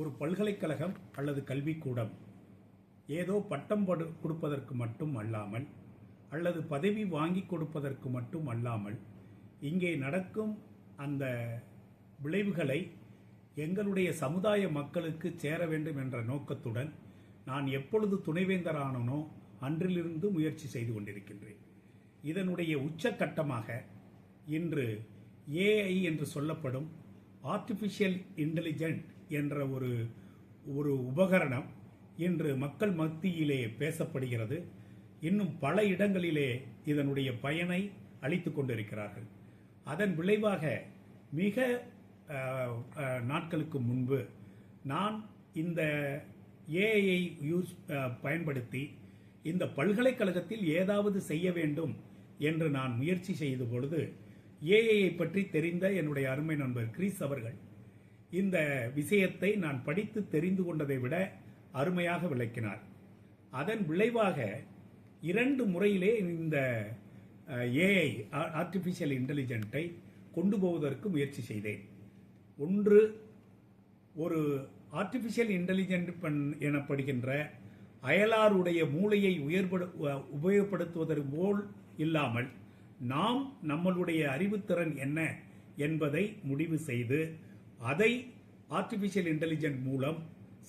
ஒரு பல்கலைக்கழகம் அல்லது கல்விக்கூடம் ஏதோ பட்டம் கொடுப்பதற்கு மட்டும் அல்லாமல் அல்லது பதவி வாங்கி கொடுப்பதற்கு மட்டும் அல்லாமல் இங்கே நடக்கும் அந்த விளைவுகளை எங்களுடைய சமுதாய மக்களுக்கு சேர வேண்டும் என்ற நோக்கத்துடன் நான் எப்பொழுது துணைவேந்தரானனோ அன்றிலிருந்து முயற்சி செய்து கொண்டிருக்கின்றேன். இதனுடைய உச்சக்கட்டமாக இன்று ஏஐ என்று சொல்லப்படும் ஆர்டிஃபிஷியல் இன்டெலிஜென்ட் என்ற ஒரு உபகரணம் இன்று மக்கள் மத்தியிலே பேசப்படுகிறது. இன்னும் பல இடங்களிலே இதனுடைய பயனை அளித்துக் கொண்டிருக்கிறார்கள். அதன் விளைவாக மிக நாட்களுக்கு முன்பு நான் இந்த ஏஐயை பயன்படுத்தி இந்த பல்கலைக்கழகத்தில் ஏதாவது செய்ய வேண்டும் என்று நான் முயற்சி செய்த பொழுது ஏஐயை பற்றி தெரிந்த என்னுடைய அருமை நண்பர் கிறிஸ் அவர்கள் இந்த விஷயத்தை நான் படித்து தெரிந்து கொண்டதை விட அருமையாக விளக்கினார். அதன் விளைவாக 2 முறையிலே இந்த ஏஐ ஆர்டிஃபிஷியல் இன்டெலிஜென்ட்டை கொண்டு போவதற்கு முயற்சி செய்தேன். ஒன்று, ஒரு ஆர்டிஃபிஷியல் இன்டெலிஜென்ட் எனப்படுகின்ற அயலாருடைய மூளையை உபயோகப்படுத்துவதற்கு போல் இல்லாமல் நாம் நம்மளுடைய அறிவுத்திறன் என்ன என்பதை முடிவு செய்து அதை ஆர்டிஃபிஷியல் இன்டெலிஜென்ட் மூலம்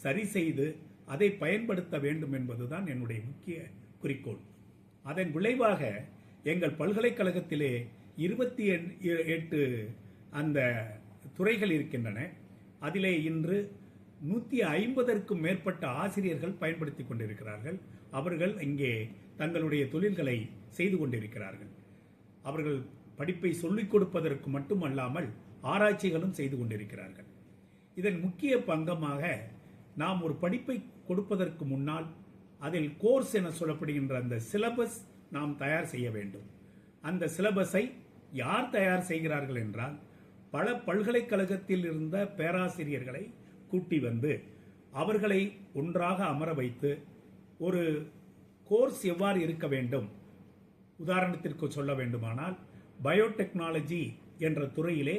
சரி செய்து அதை பயன்படுத்த வேண்டும் என்பதுதான் என்னுடைய முக்கிய குறிக்கோள். அதன் விளைவாக எங்கள் பல்கலைக்கழகத்திலே 28 அந்த துறைகள் இருக்கின்றன. அதிலே இன்று 150ற்கும் மேற்பட்ட ஆசிரியர்கள் பயன்படுத்திக் கொண்டிருக்கிறார்கள். அவர்கள் இங்கே தங்களுடைய தொழில்களை செய்து கொண்டிருக்கிறார்கள். அவர்கள் படிப்பை சொல்லிக் கொடுப்பதற்கு மட்டுமல்லாமல் ஆராய்ச்சிகளும் செய்து கொண்டிருக்கிறார்கள். இதன் முக்கிய பங்கமாக நாம் ஒரு படிப்பை கொடுப்பதற்கு முன்னால் அதில் கோர்ஸ் என சொல்லப்படுகின்ற அந்த சிலபஸ் நாம் தயார் செய்ய வேண்டும். அந்த சிலபஸை யார் தயார் செய்கிறார்கள் என்றால் பல பல்கலைக்கழகத்தில் இருந்த பேராசிரியர்களை கூட்டி வந்து அவர்களை ஒன்றாக அமர வைத்து ஒரு கோர்ஸ் எவ்வாறு இருக்க வேண்டும், உதாரணத்திற்கு சொல்ல வேண்டுமானால் பயோடெக்னாலஜி என்ற துறையிலே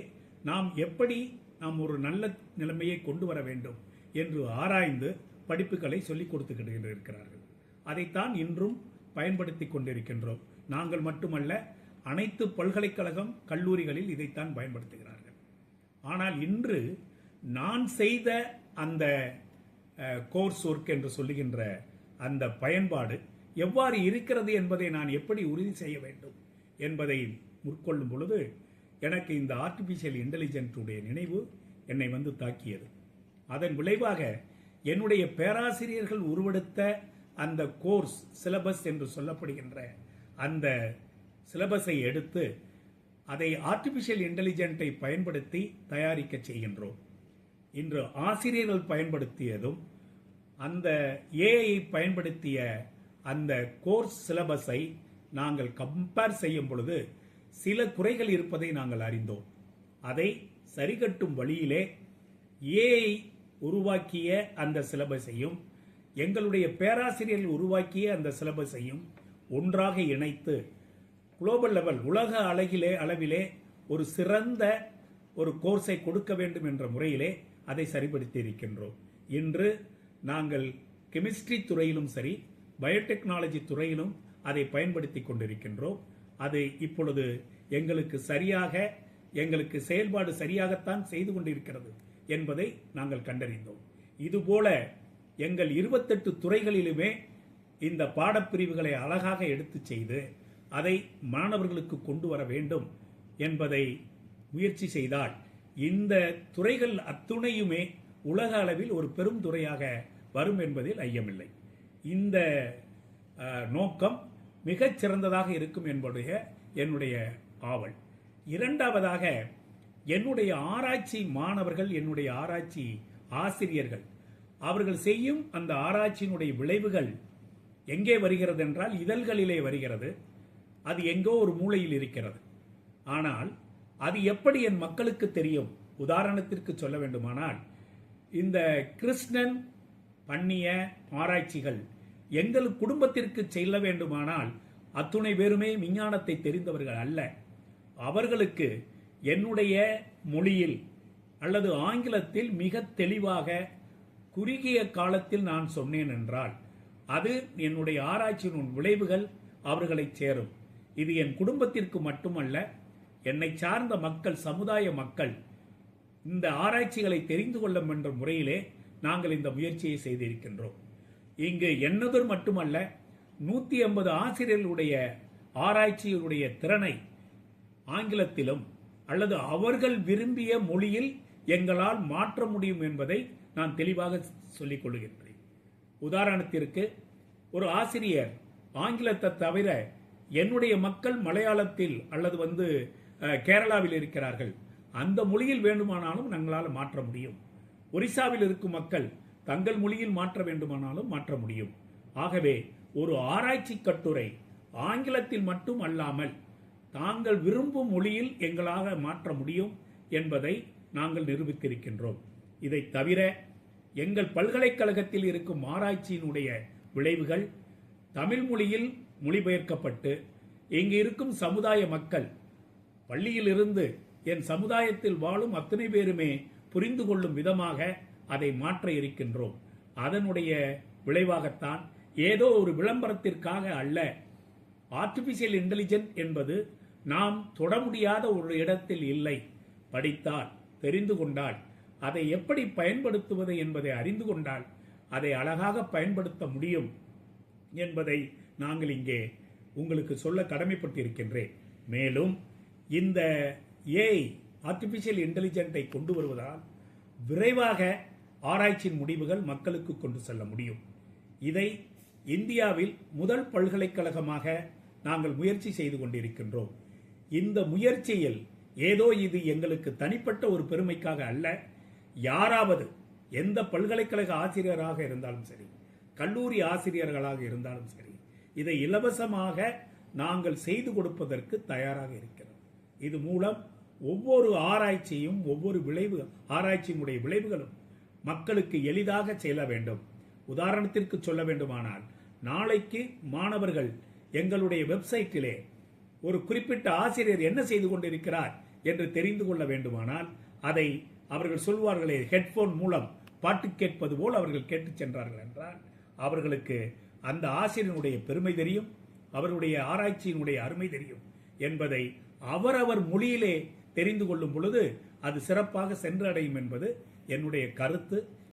நாம் எப்படி நாம் ஒரு நல்ல நிலைமையை கொண்டு வர வேண்டும் என்று ஆராய்ந்து படிப்புகளை சொல்லிக் கொடுத்துக்கிட்டு இருக்கிறார்கள். அதைத்தான் இன்றும் பயன்படுத்தி கொண்டிருக்கின்றோம். நாங்கள் மட்டுமல்ல, அனைத்து பல்கலைக்கழகம் கல்லூரிகளில் இதைத்தான் பயன்படுத்துகிறார்கள். ஆனால் இன்று நான் செய்த அந்த கோர்ஸ் ஒர்க் என்று சொல்லுகின்ற அந்த பயன்பாடு எவ்வாறு இருக்கிறது என்பதை நான் எப்படி உறுதி செய்ய வேண்டும் என்பதை முற்கொள்ளும் பொழுது எனக்கு இந்த ஆர்டிஃபிஷியல் இன்டெலிஜென்ட்டுடைய நினைவு என்னை வந்து தாக்கியது. அதன் விளைவாக என்னுடைய பேராசிரியர்கள் உருவெடுத்த அந்த கோர்ஸ் சிலபஸ் என்று சொல்லப்படுகின்ற அந்த சிலபஸை எடுத்து அதை ஆர்டிஃபிஷியல் இன்டெலிஜென்ட்டை பயன்படுத்தி தயாரிக்க செய்கின்றோம். இன்று ஆசிரியர்கள் பயன்படுத்தியதும் அந்த ஏஐ பயன்படுத்திய அந்த கோர்ஸ் சிலபஸை நாங்கள் கம்பேர் செய்யும் பொழுது சில குறைகள் இருப்பதை நாங்கள் அறிந்தோம். அதை சரிகட்டும் வழியிலே ஏஐ உருவாக்கிய அந்த சிலபஸையும் எங்களுடைய பேராசிரியர்கள் உருவாக்கிய அந்த சிலபஸையும் ஒன்றாக இணைத்து குளோபல் லெவல் உலக அளவிலே ஒரு சிறந்த ஒரு கோர்ஸை கொடுக்க வேண்டும் என்ற முறையிலே அதை சரிபடுத்தி இருக்கின்றோம். இன்று நாங்கள் கெமிஸ்ட்ரி துறையிலும் சரி, பயோடெக்னாலஜி துறையிலும் அதை பயன்படுத்தி கொண்டிருக்கின்றோம். அது இப்பொழுது எங்களுக்கு செயல்பாடு சரியாகத்தான் செய்து கொண்டிருக்கிறது என்பதை நாங்கள் கண்டறிந்தோம். இதுபோல எங்கள் 28 துறைகளிலுமே இந்த பாடப்பிரிவுகளை அழகாக எடுத்து செய்து அதை மாணவர்களுக்கு கொண்டு வர வேண்டும் என்பதை முயற்சி செய்தால் இந்த துறைகள் அத்துணையுமே உலக அளவில் ஒரு பெரும் துறையாக வரும் என்பதில் ஐயமில்லை. இந்த நோக்கம் மிகச் சிறந்ததாக இருக்கும் என்பதுடைய என்னுடைய ஆவல். இரண்டாவதாக, என்னுடைய ஆராய்ச்சி மாணவர்கள், என்னுடைய ஆராய்ச்சி ஆசிரியர்கள் அவர்கள் செய்யும் அந்த ஆராய்ச்சியினுடைய விளைவுகள் எங்கே வருகிறது என்றால் இதழ்களிலே வருகிறது. அது எங்கோ ஒரு மூலையில் இருக்கிறது. ஆனால் அது எப்படி என் மக்களுக்கு தெரியும்? உதாரணத்திற்கு சொல்ல வேண்டுமானால், இந்த கிருஷ்ணன் பண்ணிய ஆராய்ச்சிகள் எங்கள் குடும்பத்திற்கு செல்ல வேண்டுமானால் அத்துணை பேருமே விஞ்ஞானத்தை தெரிந்தவர்கள் அல்ல. அவர்களுக்கு என்னுடைய மொழியில் அல்லது ஆங்கிலத்தில் மிக தெளிவாக குறுகிய காலத்தில் நான் சொன்னேன் என்றால் அது என்னுடைய ஆராய்ச்சியின் விளைவுகள் அவர்களை சேரும். இது என் குடும்பத்திற்கு மட்டுமல்ல, என்னை சார்ந்த மக்கள், சமுதாய மக்கள் இந்த ஆராய்ச்சிகளை தெரிந்து கொள்ளும் என்ற முறையிலே நாங்கள் இந்த முயற்சியை செய்திருக்கின்றோம். இங்கு என்னதொரு மட்டுமல்ல, 150 ஆசிரியர்களுடைய ஆராய்ச்சியுடைய திறனை ஆங்கிலத்திலும் அல்லது அவர்கள் விரும்பிய மொழியில் எங்களால் மாற்ற முடியும் என்பதை நான் தெளிவாக சொல்லிக் கொள்கின்றேன். உதாரணத்திற்கு, ஒரு ஆசிரியர் ஆங்கிலத்தை தவிர என்னுடைய மக்கள் மலையாளத்தில் அல்லது கேரளாவில் இருக்கிறார்கள், அந்த மொழியில் வேண்டுமானாலும் எங்களால் மாற்ற முடியும். ஒரிசாவில் இருக்கும் மக்கள் தங்கள் மொழியில் மாற்ற வேண்டுமானாலும் மாற்ற முடியும். ஆகவே ஒரு ஆராய்ச்சி கட்டுரை ஆங்கிலத்தில் மட்டும் அல்லாமல் தாங்கள் விரும்பும் மொழியில் எங்களாக மாற்ற முடியும் என்பதை நாங்கள் நிரூபித்திருக்கின்றோம். இதை தவிர எங்கள் பல்கலைக்கழகத்தில் இருக்கும் ஆராய்ச்சியினுடைய விளைவுகள் தமிழ் மொழியில் மொழிபெயர்க்கப்பட்டு இங்கு இருக்கும் சமுதாய மக்கள், பள்ளியிலிருந்து என் சமுதாயத்தில் வாழும் அத்தனை பேருமே புரிந்து கொள்ளும் விதமாக அதை மாற்ற இருக்கின்றோம். அதனுடைய விளைவாகத்தான், ஏதோ ஒரு விளம்பரத்திற்காக அல்ல, ஆர்டிபிஷியல் இன்டெலிஜென்ஸ் என்பது நாம் தொட முடியாத ஒரு இடத்தில் இல்லை. படித்தால், தெரிந்து கொண்டால், அதை எப்படி பயன்படுத்துவது என்பதை அறிந்து கொண்டால் அதை அழகாக பயன்படுத்த முடியும் என்பதை நாங்கள் இங்கே உங்களுக்கு சொல்ல கடமைப்பட்டிருக்கின்றேன். மேலும் இந்த ஏஐ ஆர்டிபிஷியல் இன்டெலிஜென்ஸை கொண்டு வருவதால் விரைவாக ஆராய்ச்சியின் முடிவுகள் மக்களுக்கு கொண்டு செல்ல முடியும். இதை இந்தியாவில் முதல் பல்கலைக்கழகமாக நாங்கள் முயற்சி செய்து கொண்டிருக்கின்றோம். இந்த முயற்சியில் ஏதோ இது எங்களுக்கு தனிப்பட்ட ஒரு பெருமைக்காக அல்ல, யாராவது எந்த பல்கலைக்கழக ஆசிரியராக இருந்தாலும் சரி, கல்லூரி ஆசிரியர்களாக இருந்தாலும் சரி, இதை இலவசமாக நாங்கள் செய்து கொடுப்பதற்கு தயாராக இருக்கிறோம். இது மூலம் ஒவ்வொரு ஆராய்ச்சியும், ஒவ்வொரு ஆராய்ச்சியினுடைய விளைவுகளும் மக்களுக்கு எளிதாக செல்ல வேண்டும். உதாரணத்திற்கு சொல்ல வேண்டுமானால், நாளைக்கு மாணவர்கள் எங்களுடைய வெப்சைட்டிலே ஒரு குறிப்பிட்ட ஆசிரியர் என்ன செய்து கொண்டிருக்கிறார் என்று தெரிந்து கொள்ள வேண்டுமானால், அதை அவர்கள் சொல்வார்களே, ஹெட்போன் மூலம் பாட்டு கேட்பது போல் அவர்கள் கேட்டு சென்றார்கள் என்றால் அவர்களுக்கு அந்த ஆசிரியனுடைய பெருமை தெரியும், அவருடைய ஆராய்ச்சியினுடைய அருமை தெரியும் என்பதை அவரவர் மொழியிலே தெரிந்து கொள்ளும் பொழுது அது சிறப்பாக சென்றடையும் என்பது என்னுடைய கருத்து.